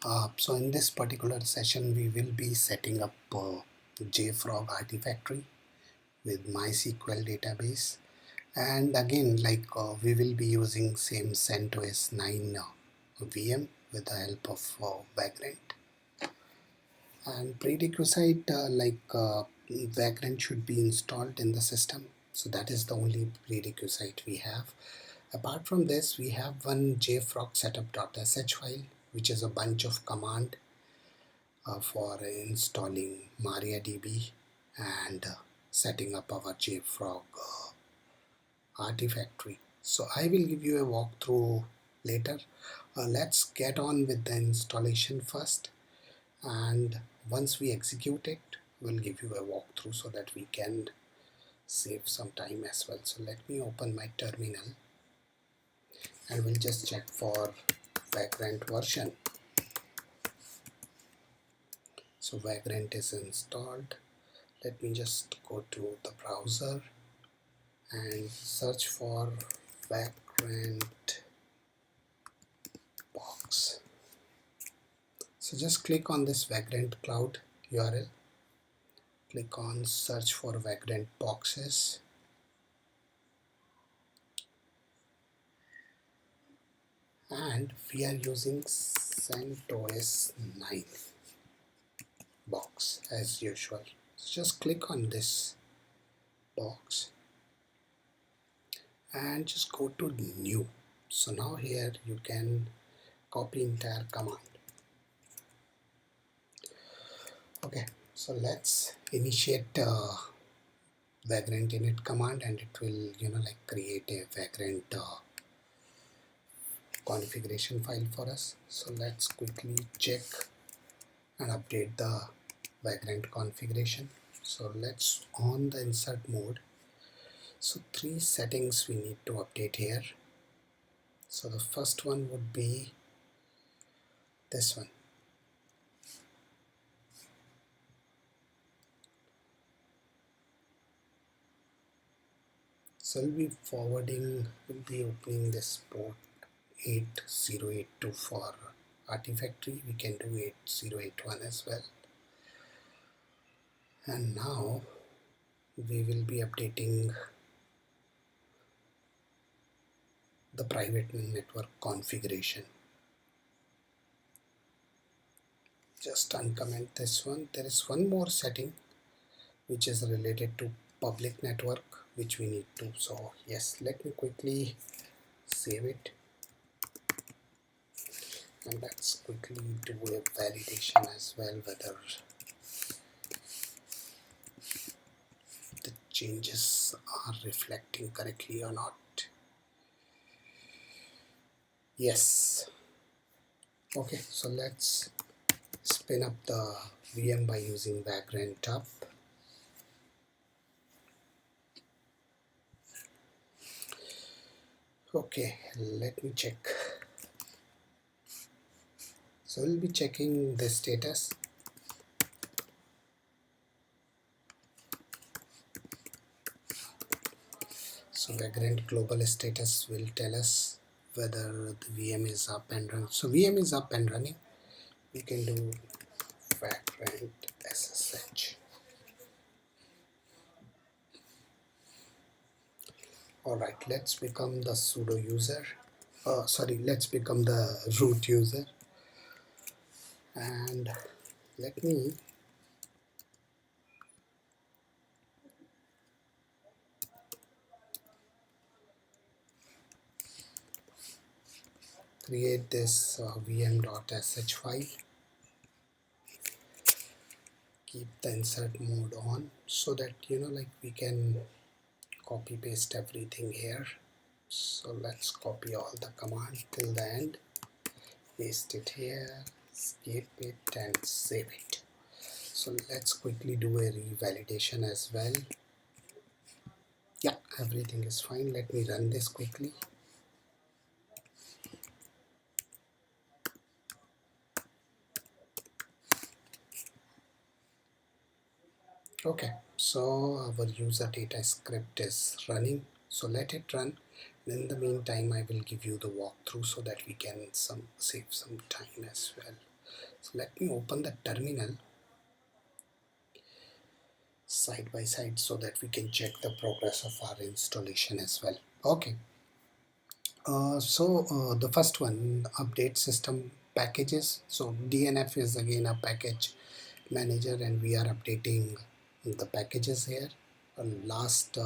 So in this particular session we will be setting up JFrog Artifactory with MySQL database, and again we will be using same CentOS-9 VM with the help of Vagrant. And prerequisite Vagrant should be installed in the system, so that is the only prerequisite we have. Apart from this, we have one JFrog setup.sh file, which is a bunch of command for installing MariaDB and setting up our JFrog Artifactory. So I will give you a walkthrough later. Let's get on with the installation first, and once we execute it, we'll give you a walkthrough so that we can save some time as well. So let me open my terminal and we'll just check for Vagrant version. So Vagrant is installed. Let me just go to the browser and search for Vagrant box. So just click on this Vagrant cloud URL, click on search for Vagrant boxes, and we are using CentOS-9 box as usual. So just click on this box and just go to new. So now here you can copy entire command. Okay, so let's initiate Vagrant init command, and it will create a Vagrant configuration file for us. So let's quickly check and update the Vagrant configuration. So let's on the insert mode. So 3 settings we need to update here. So the first one would be this one. So we'll be opening this port 8082 for Artifactory. We can do 8081 as well. And now we will be updating the private network configuration. Just uncomment this one. There is one more setting which is related to public network which we need to. So yes, let me quickly save it, and let's quickly do a validation as well whether the changes are reflecting correctly or not. Yes. Okay, so let's spin up the VM by using Vagrant up. Okay, let me check. So we'll be checking the status. So Vagrant global status will tell us whether the VM is up and running. So VM is up and running. We can do Vagrant SSH. Alright, let's become the sudo user. Let's become the root user. And let me create this vm.sh file. Keep the insert mode on so that we can copy paste everything here. So let's copy all the command till the end, paste it here, escape it, and save it. So let's quickly do a revalidation as well. Yeah, everything is fine. Let me run this quickly. Okay, so our user data script is running, so let it run. In the meantime, I will give you the walkthrough so that we can save some time as well. Let me open the terminal side by side so that we can check the progress of our installation as well. Okay, the first one, update system packages. So DNF is again a package manager, and we are updating the packages here. Last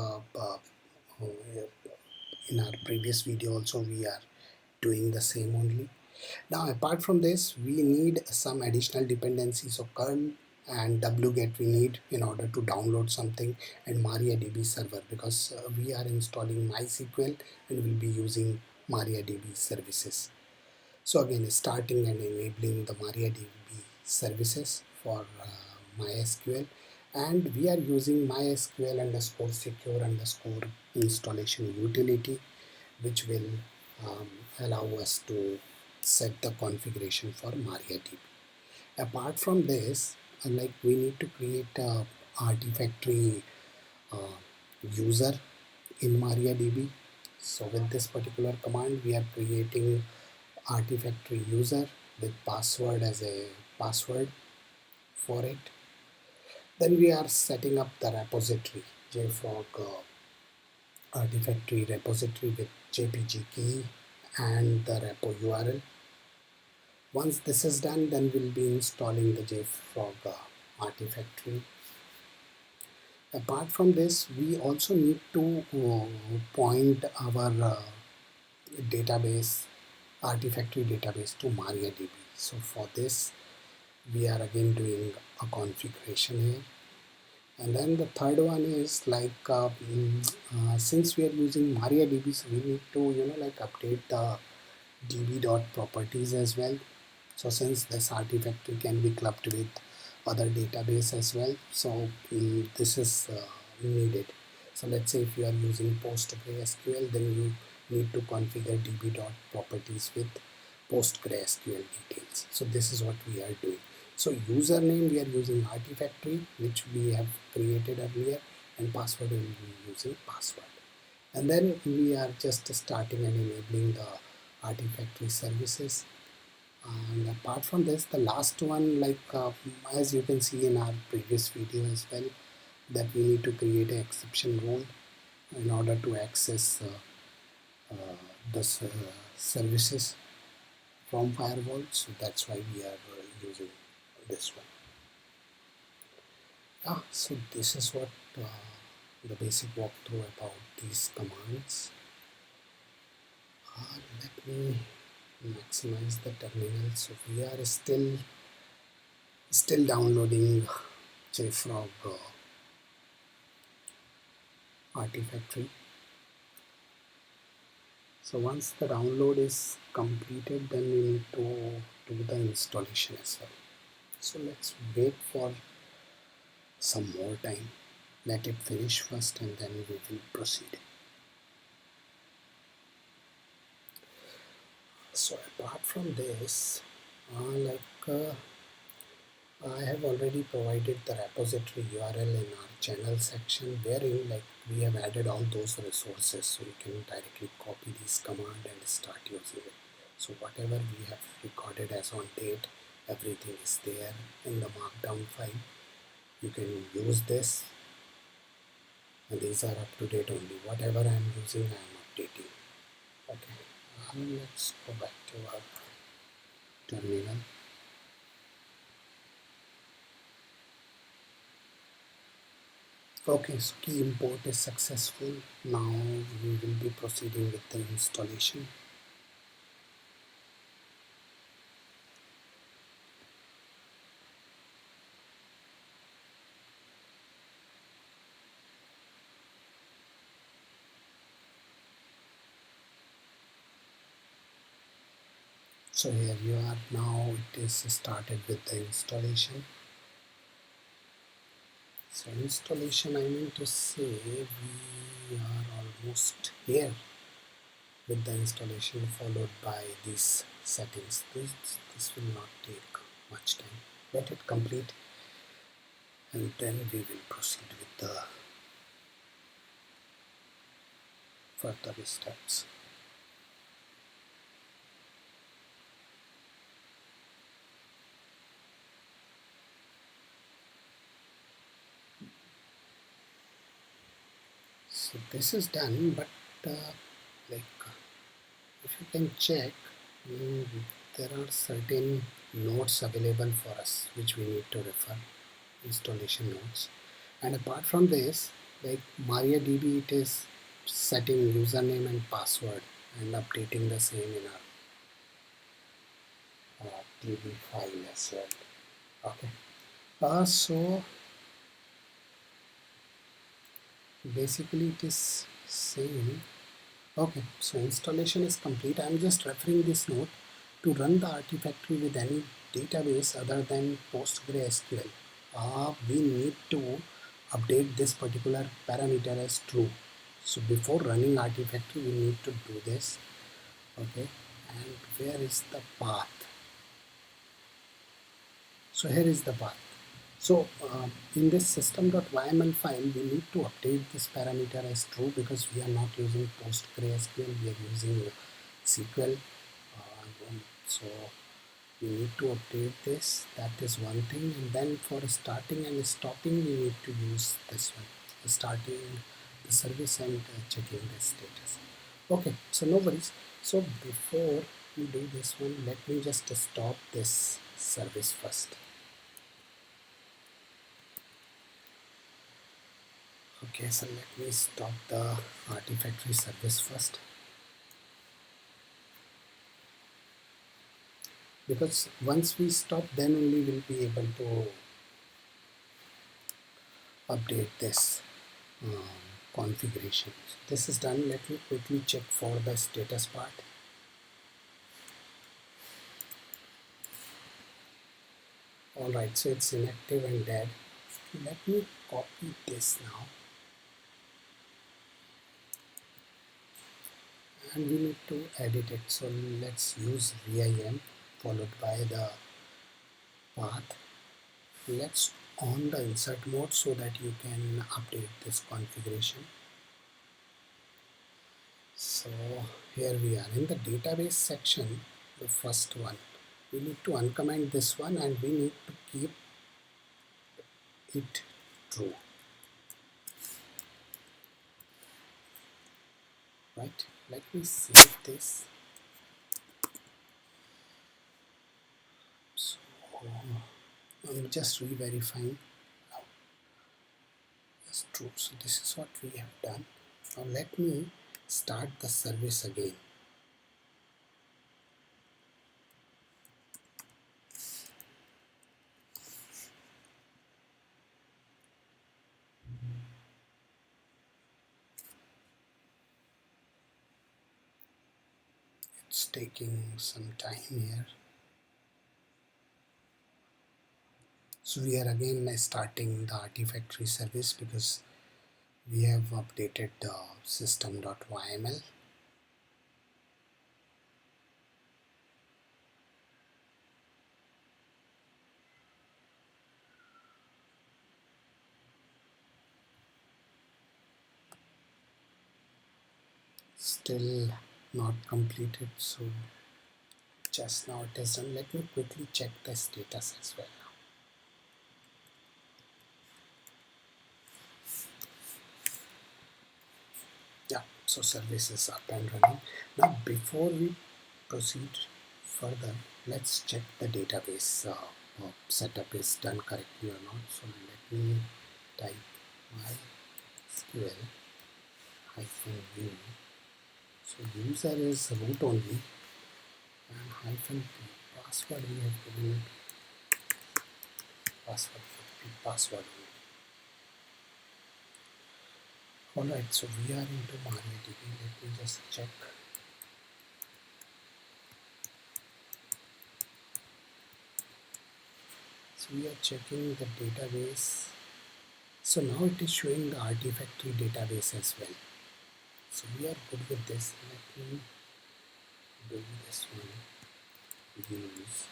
in our previous video also we are doing the same only. Now apart from this, we need some additional dependencies. So curl and wget we need in order to download something, and MariaDB server, because we are installing MySQL and we'll be using MariaDB services. So again, starting and enabling the MariaDB services for MySQL, and we are using MySQL underscore secure underscore installation utility, which will allow us to set the configuration for MariaDB. Apart from this, like we need to create a Artifactory user in MariaDB. So with this particular command, we are creating Artifactory user with password as a password for it. Then we are setting up the repository, JFrog Artifactory repository with JPG key and the repo URL. Once this is done, then we'll be installing the JFrog Artifactory. Apart from this, we also need to point our database, Artifactory database, to MariaDB. So for this, we are again doing a configuration here. And then the third one is like since we are using MariaDB, so we need to like update the db.properties as well. So since this Artifactory can be clubbed with other database as well, so this is needed. So let's say if you are using PostgreSQL, then you need to configure db.properties with PostgreSQL details. So this is what we are doing. So username, we are using Artifactory, which we have created earlier, and password we will be using password. And then we are just starting and enabling the Artifactory services. And apart from this, the last one, like as you can see in our previous video as well, that we need to create an exception rule in order to access the services from firewall. So that's why we are using this one. Yeah, so this is what the basic walkthrough about these commands. Let me maximize the terminal. So we are still downloading JFrog Artifactory. So once the download is completed, then we need to do the installation as well. So let's wait for some more time. Let it finish first and then we will proceed. So apart from this, I have already provided the repository URL in our channel section, wherein like we have added all those resources, so you can directly copy these command and start using it. So whatever we have recorded as on date, everything is there in the markdown file. You can use this, and these are up to date only. Whatever I am using, I am updating. Okay, let's go back to our terminal. Okay, so key import is successful. Now we will be proceeding with the installation. So here you are. Now it is started with the installation. So installation, I mean to say, we are almost here with the installation, followed by these settings. This will not take much time. Let it complete, and then we will proceed with the further steps. So this is done, but like if you can check, mm, there are certain nodes available for us which we need to refer, installation nodes. And apart from this, like MariaDB, it is setting username and password and updating the same in our DB file as well. Okay. So basically it is saying, okay, so installation is complete. I'm just referring this node to run the Artifactory with any database other than PostgreSQL. We need to update this particular parameter as true. So before running Artifactory, we need to do this. Okay, and where is the path? So here is the path. So in this system.yml file, we need to update this parameter as true because we are not using PostgreSQL, we are using SQL. So we need to update this. That is one thing. And then for starting and stopping, we need to use this one. Starting the service and checking the status. Okay, so no worries. So before we do this one, let me just stop this service first. Okay, so let me stop the Artifactory service first, because once we stop, then only we'll be able to update this configuration. So this is done. Let me quickly check for the status part. Alright, so it's inactive and dead. Let me copy this now. And we need to edit it. So let's use vim followed by the path. Let's on the insert mode so that you can update this configuration. So here we are in the database section, the first one. We need to uncomment this one and we need to keep it true. Right, let me save this. So I'm just re-verifying. That's true. So this is what we have done. Now let me start the service again. It's taking some time here. So we are again starting the Artifactory service because we have updated the system.yml. Still not completed, so just now it is done. Let me quickly check the status as well. Yeah, so service is up and running. Now before we proceed further, let's check the database setup is done correctly or not. So let me type MySQL -u. So user is root only, and -p password we have given password for password only. Alright, so we are into MariaDB. Let me just check. So we are checking the database. So now it is showing the Artifactory database as well. So we are good with this. Let me do this one. Use.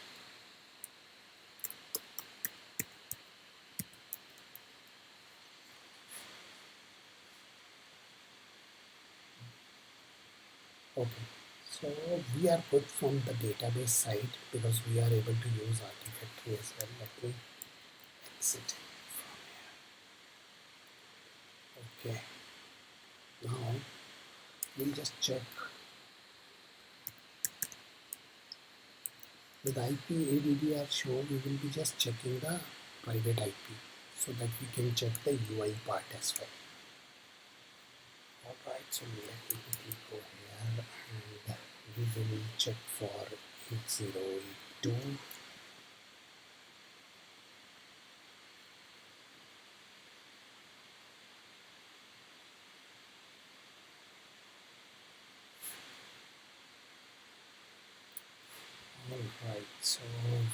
Okay, so we are good from the database side because we are able to use Artifactory as well. Let me exit from here. Okay, just check with IP ADDR show. We will be just checking the private IP so that we can check the UI part as well. Alright, so let me quickly go here and we will check for 8082. Alright, so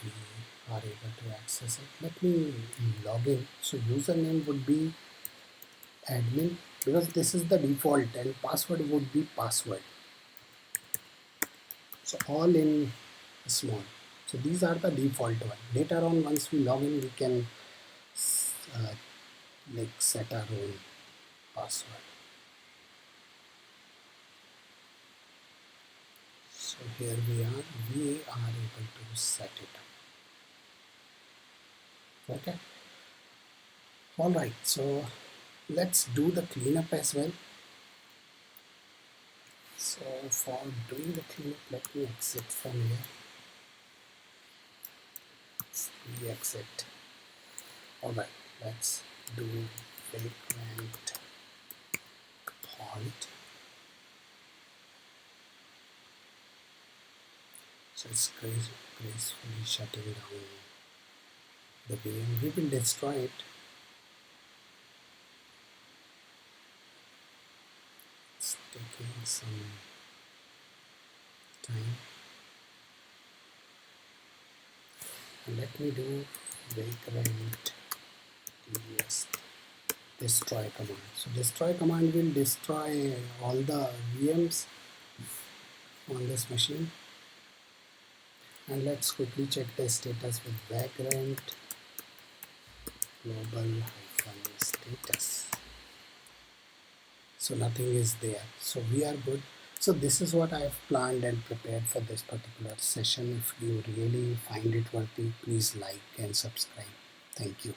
we are able to access it. Let me log in. So username would be admin because this is the default, and password would be password. So all in small. So these are the default one. Later on, once we log in, we can like set our own password. So here we are able to set it up. Okay. All right, so let's do the cleanup as well. So for doing the cleanup, let me exit from here. We exit. All right, let's do Vagrant halt. So it's gracefully shutting down the VM. We will destroy it. It's taking some time. And let me do Vagrant destroy command. So destroy command will destroy all the VMs on this machine. And let's quickly check the status with Vagrant global -status. So nothing is there. So we are good. So this is what I have planned and prepared for this particular session. If you really find it worthy, please like and subscribe. Thank you.